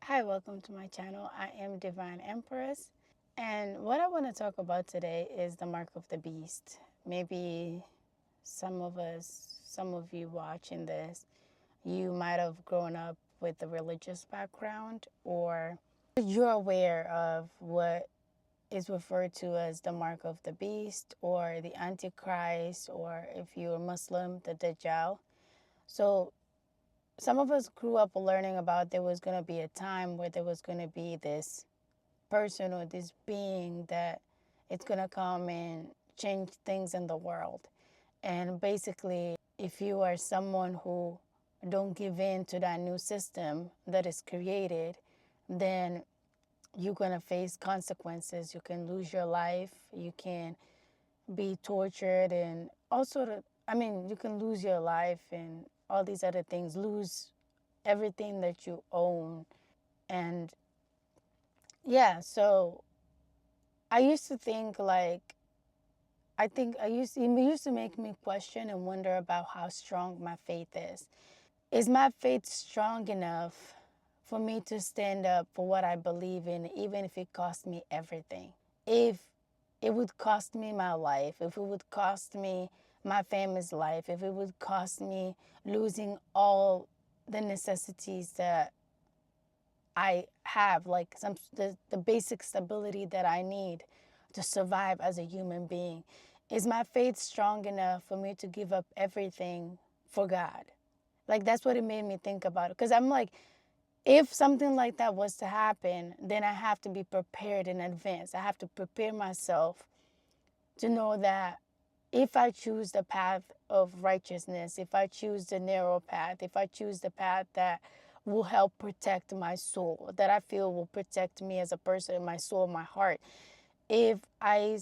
Hi, welcome to my channel. I am Divine Empress, and what I want to talk about today is the mark of the beast. Maybe some of you watching this, you might have grown up with a religious background, or you're aware of what is referred to as the mark of the beast, or the Antichrist, or if you're Muslim, the Dajjal. So some of us grew up learning about there was going to be a time where there was going to be this person or this being that it's going to come and change things in the world. And basically, if you are someone who don't give in to that new system that is created, then you're going to face consequences. You can lose your life, you can be tortured, and also you can lose your life and all these other things, lose everything that you own. And yeah, so I used to think like, it used to make me question and wonder about how strong my faith is. Is my faith strong enough for me to stand up for what I believe in, even if it cost me everything? If it would cost me my life, if it would cost me my family's life, if it would cost me losing all the necessities that I have, like the basic stability that I need to survive as a human being. Is my faith strong enough for me to give up everything for God? Like, that's what it made me think about it. Because I'm like, if something like that was to happen, then I have to be prepared in advance. I have to prepare myself to know that if I choose the path of righteousness, if I choose the narrow path, if I choose the path that will help protect my soul, that I feel will protect me as a person, my soul, my heart, if I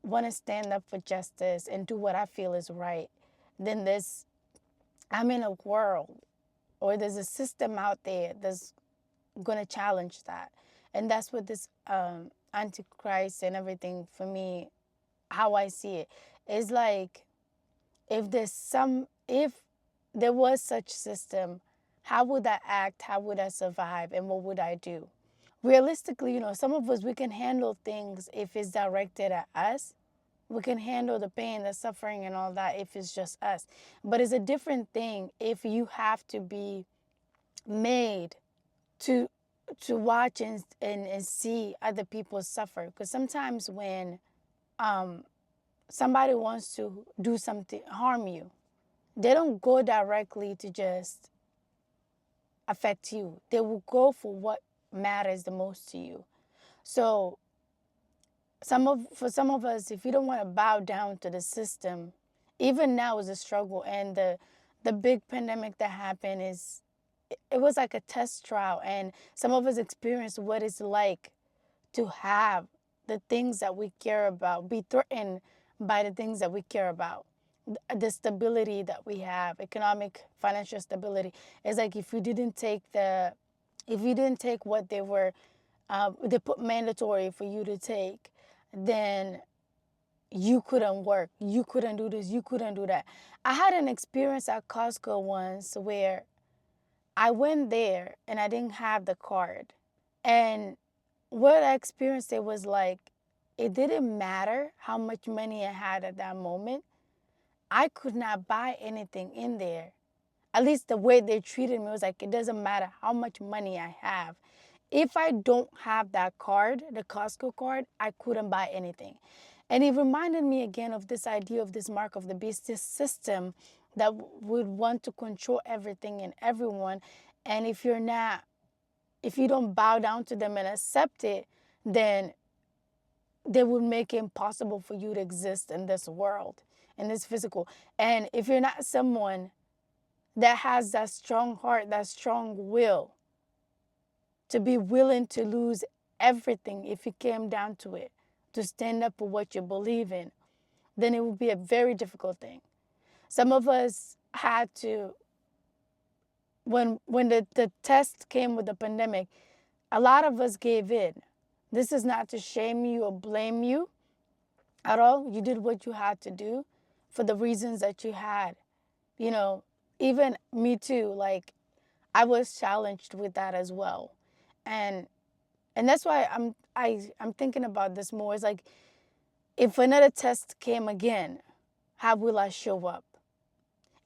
want to stand up for justice and do what I feel is right, then I'm in a world, or there's a system out there that's going to challenge that. And that's what this Antichrist and everything, for me, how I see it, is like, if there was such system, how would I act? How would I survive? And what would I do? Realistically, some of us, we can handle things if it's directed at us. We can handle the pain, the suffering, and all that if it's just us. But it's a different thing if you have to be made to watch and see other people suffer. Because sometimes when somebody wants to do something, harm you, they don't go directly to just affect you. They will go for what matters the most to you. So for some of us, if you don't want to bow down to the system, even now is a struggle. And the big pandemic that happened, it was like a test trial. And some of us experienced what it's like to have the things that we care about be threatened by the things that we care about. The stability that we have, economic, financial stability, is like if you didn't take what they put mandatory for you to take, then you couldn't work, you couldn't do this, you couldn't do that. I had an experience at Costco once where I went there and I didn't have the card. And what I experienced, it was like, it didn't matter how much money I had at that moment. I could not buy anything in there. At least the way they treated me was like, it doesn't matter how much money I have. If I don't have that card, the Costco card, I couldn't buy anything. And it reminded me again of this idea of this mark of the beast, this system that would want to control everything and everyone. And if you don't bow down to them and accept it, then they would make it impossible for you to exist in this world, in this physical. And if you're not someone that has that strong heart, that strong will to be willing to lose everything if it came down to it, to stand up for what you believe in, then it would be a very difficult thing. Some of us had to, when the test came with the pandemic, a lot of us gave in. This is not to shame you or blame you at all. You did what you had to do for the reasons that you had. You know, even me too, like, I was challenged with that as well. And that's why I'm thinking about this more. It's like, if another test came again, how will I show up?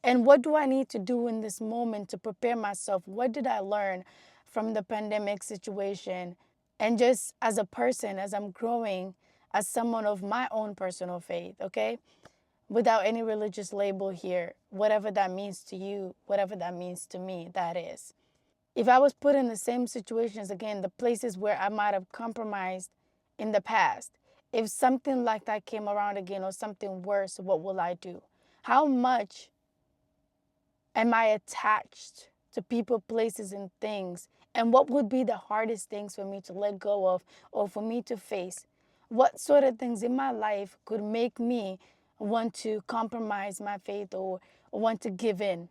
And what do I need to do in this moment to prepare myself? What did I learn from the pandemic situation? And just as a person, as I'm growing, as someone of my own personal faith, okay? Without any religious label here, whatever that means to you, whatever that means to me, that is. If I was put in the same situations again, the places where I might have compromised in the past, if something like that came around again or something worse, what will I do? How much am I attached to people, places, and things? And what would be the hardest things for me to let go of or for me to face? What sort of things in my life could make me want to compromise my faith or want to give in?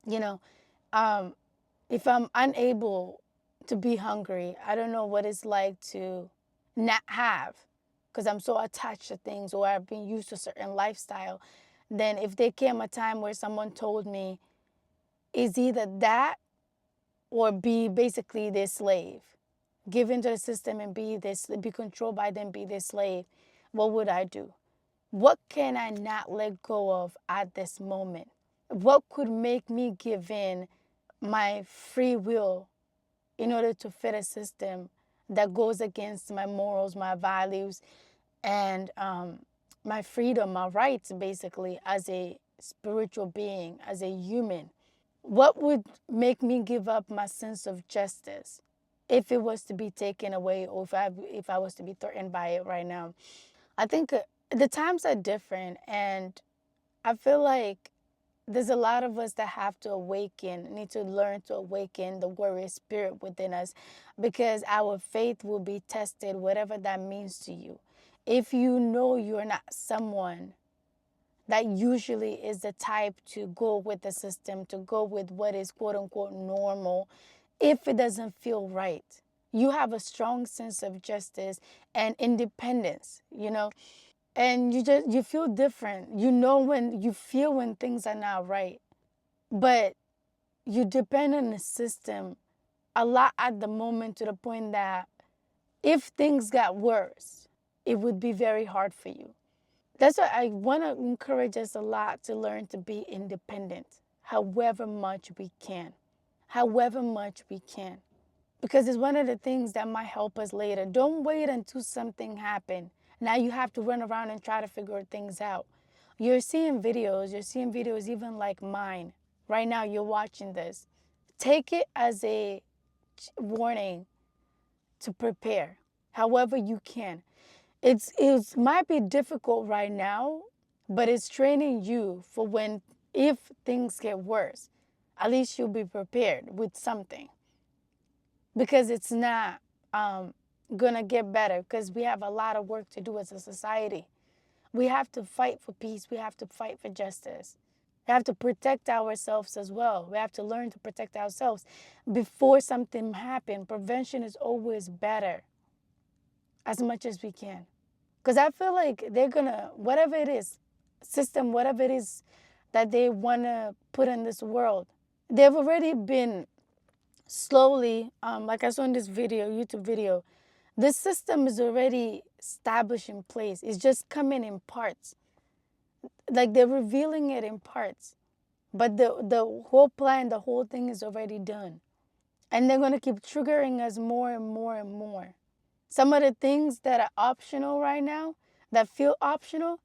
You know, um, if I'm unable to be hungry, I don't know what it's like to not have, because I'm so attached to things or I've been used to a certain lifestyle. Then if there came a time where someone told me, is either that or be basically their slave, give into the system and be controlled by them, be their slave, what would I do? What can I not let go of at this moment? What could make me give in my free will in order to fit a system that goes against my morals, my values, and my freedom, my rights, basically, as a spiritual being, as a human? What would make me give up my sense of justice if it was to be taken away, or if I was to be threatened by it right now? I think the times are different, and I feel like there's a lot of us that have to awaken, need to learn to awaken the warrior spirit within us, because our faith will be tested, whatever that means to you. If you know you're not someone that usually is the type to go with the system, to go with what is quote unquote normal, if it doesn't feel right, you have a strong sense of justice and independence, and you feel different. You know, when you feel when things are not right, but you depend on the system a lot at the moment, to the point that if things got worse, it would be very hard for you. That's why I want to encourage us a lot to learn to be independent, however much we can. However much we can. Because it's one of the things that might help us later. Don't wait until something happens. Now you have to run around and try to figure things out. You're seeing videos even like mine. Right now you're watching this. Take it as a warning to prepare however you can. It might be difficult right now, but it's training you for when, if things get worse, at least you'll be prepared with something. Because it's not gonna get better, because we have a lot of work to do as a society. We have to fight for peace. We have to fight for justice. We have to protect ourselves as well. We have to learn to protect ourselves before something happens. Prevention is always better, as much as we can. Because I feel like they're gonna, whatever it is, system, whatever it is that they wanna put in this world, they've already been slowly, like I saw in this video, YouTube video, this system is already established in place. It's just coming in parts. Like they're revealing it in parts. But the whole plan, the whole thing is already done. And they're gonna keep triggering us more and more and more. Some of the things that are optional right now, that feel optional,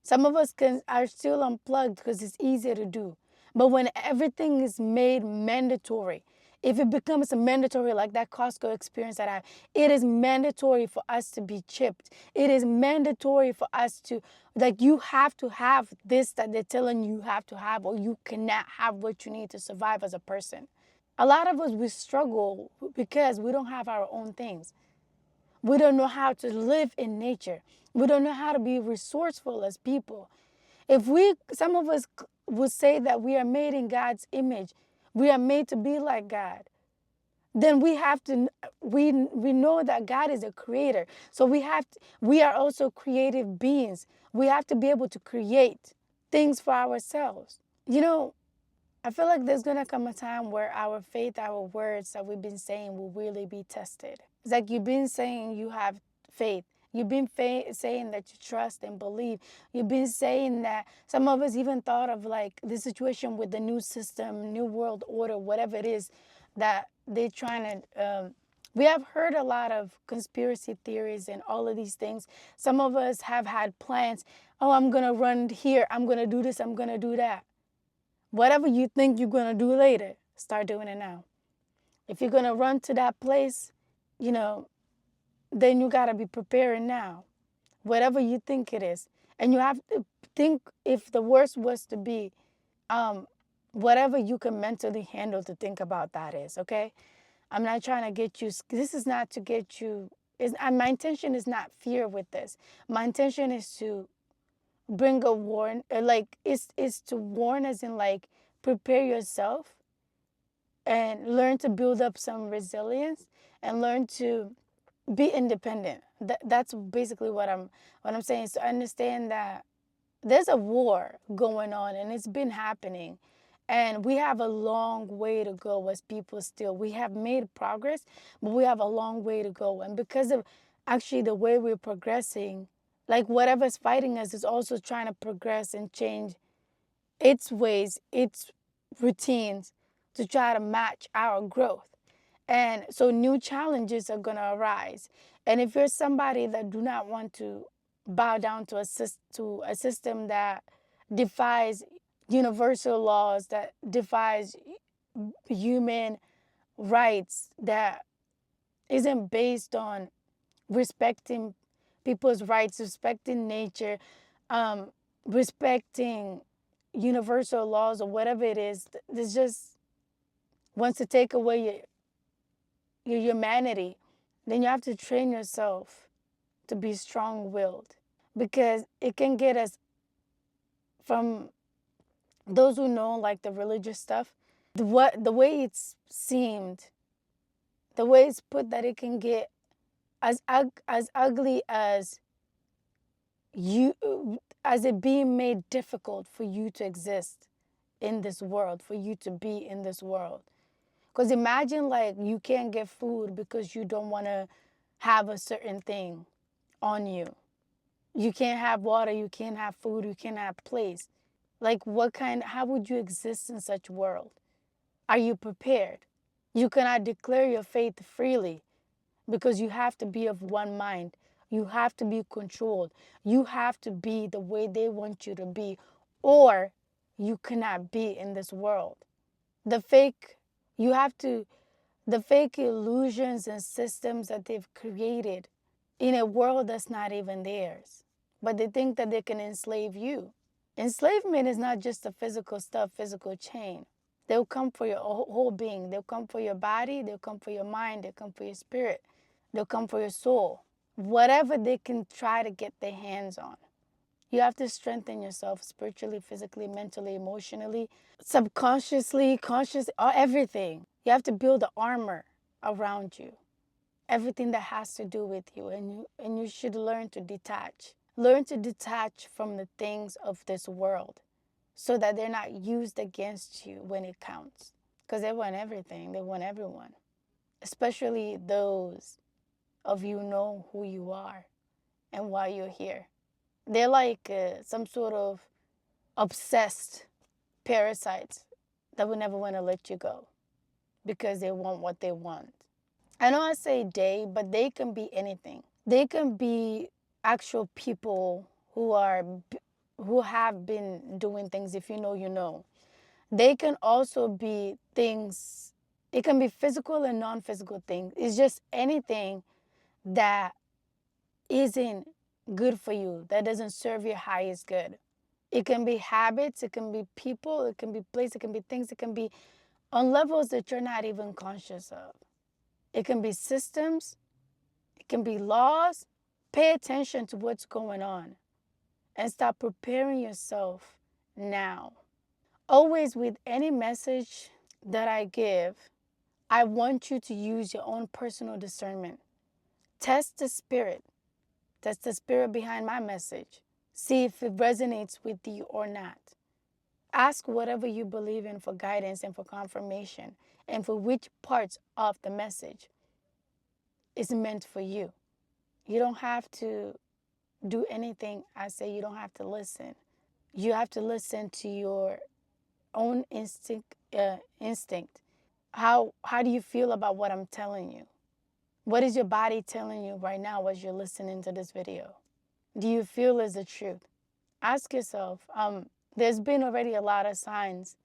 some of us are still unplugged because it's easier to do. But when everything is made mandatory, if it becomes mandatory, like that Costco experience that I have, it is mandatory for us to be chipped. It is mandatory for us to, like, you have to have this that they're telling you have to have, or you cannot have what you need to survive as a person. A lot of us, we struggle because we don't have our own things. We don't know how to live in nature. We don't know how to be resourceful as people. Some of us would say that we are made in God's image, we are made to be like God, then we know that God is a creator. So we are also creative beings. We have to be able to create things for ourselves. You know, I feel like there's going to come a time where our faith, our words that we've been saying will really be tested. It's like you've been saying you have faith. You've been saying that you trust and believe. You've been saying that some of us even thought of like the situation with the new system, new world order, whatever it is that they're trying to. We have heard a lot of conspiracy theories and all of these things. Some of us have had plans. Oh, I'm going to run here. I'm going to do this. I'm going to do that. Whatever you think you're going to do later, start doing it now. If you're going to run to that place, then you got to be preparing now. Whatever you think it is. And you have to think if the worst was to be, whatever you can mentally handle to think about that is, okay? I'm not trying to get you, this is not to get you, my intention is not fear with this. My intention is to bring a warn, like is to warn as in like prepare yourself and learn to build up some resilience and learn to be independent. That's basically what I'm saying. So understand that there's a war going on and it's been happening. And we have a long way to go as people still. We have made progress, but we have a long way to go. And because of actually the way we're progressing, like whatever's fighting us is also trying to progress and change its ways, its routines to try to match our growth. And so new challenges are going to arise. And if you're somebody that do not want to bow down to a system that defies universal laws, that defies human rights, that isn't based on respecting people's rights, respecting nature, respecting universal laws or whatever it is, this just wants to take away your humanity, then you have to train yourself to be strong-willed, because it can get us, from those who know like the religious stuff, the way it's seemed, the way it's put, that it can get as ugly as it being made difficult for you to exist in this world, for you to be in this world. Because imagine like you can't get food because you don't want to have a certain thing on you. You can't have water, you can't have food, you can't have place. Like how would you exist in such a world? Are you prepared? You cannot declare your faith freely because you have to be of one mind. You have to be controlled. You have to be the way they want you to be, or you cannot be in this world. The fake illusions and systems that they've created in a world that's not even theirs. But they think that they can enslave you. Enslavement is not just the physical stuff, physical chain. They'll come for your whole being. They'll come for your body. They'll come for your mind. They'll come for your spirit. They'll come for your soul. Whatever they can try to get their hands on. You have to strengthen yourself spiritually, physically, mentally, emotionally, subconsciously, consciously, everything. You have to build the armor around you. Everything that has to do with you. And you should learn to detach. Learn to detach from the things of this world so that they're not used against you when it counts. Because they want everything. They want everyone. Especially those of you know who you are and why you're here. They're like some sort of obsessed parasites that would never want to let you go because they want what they want. I know I say they, but they can be anything. They can be actual people who have been doing things. If you know, you know. They can also be things. It can be physical and non-physical things. It's just anything that isn't good for you, that doesn't serve your highest good. It can be habits, it can be people, it can be places, it can be things, it can be on levels that you're not even conscious of. It can be systems, it can be laws. Pay attention to what's going on and start preparing yourself now. Always, with any message that I give, I want you to use your own personal discernment. Test the spirit. Test the spirit behind my message. See if it resonates with you or not. Ask whatever you believe in for guidance and for confirmation and for which parts of the message is meant for you. You don't have to do anything I say. You don't have to listen. You have to listen to your own instinct. How do you feel about what I'm telling you? What is your body telling you right now as you're listening to this video? Do you feel is the truth? Ask yourself. There's been already a lot of signs,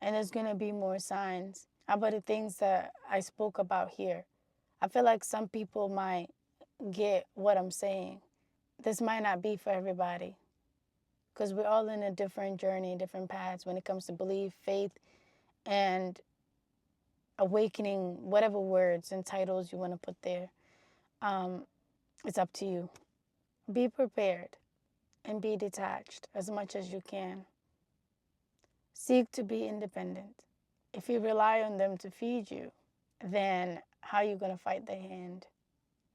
and there's going to be more signs about the things that I spoke about here. I feel like some people might get what I'm saying. This might not be for everybody because we're all in a different journey, different paths when it comes to belief, faith, and awakening, whatever words and titles you want to put there. It's up to you. Be prepared and be detached as much as you can. Seek to be independent. If you rely on them to feed you, then how are you going to fight the hand?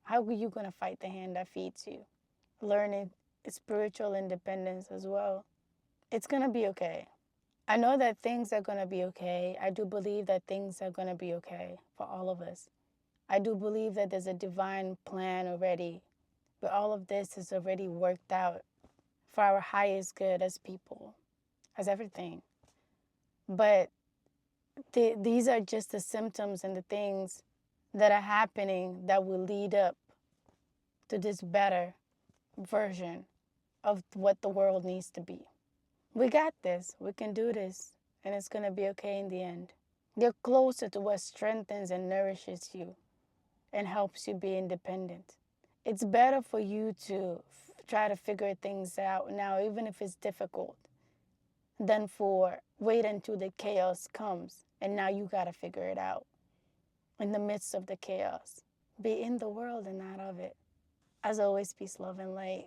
How are you going to fight the hand that feeds you? Learning spiritual independence as well. It's going to be okay. I know that things are going to be okay. I do believe that things are going to be okay for all of us. I do believe that there's a divine plan already, but all of this is already worked out for our highest good as people, as everything. But these are just the symptoms and the things that are happening that will lead up to this better version of what the world needs to be. We got this. We can do this. And it's going to be okay in the end. You're closer to what strengthens and nourishes you and helps you be independent. It's better for you to try to figure things out now, even if it's difficult, than for wait until the chaos comes and now you got to figure it out in the midst of the chaos. Be in the world and not of it. As always, peace, love, and light.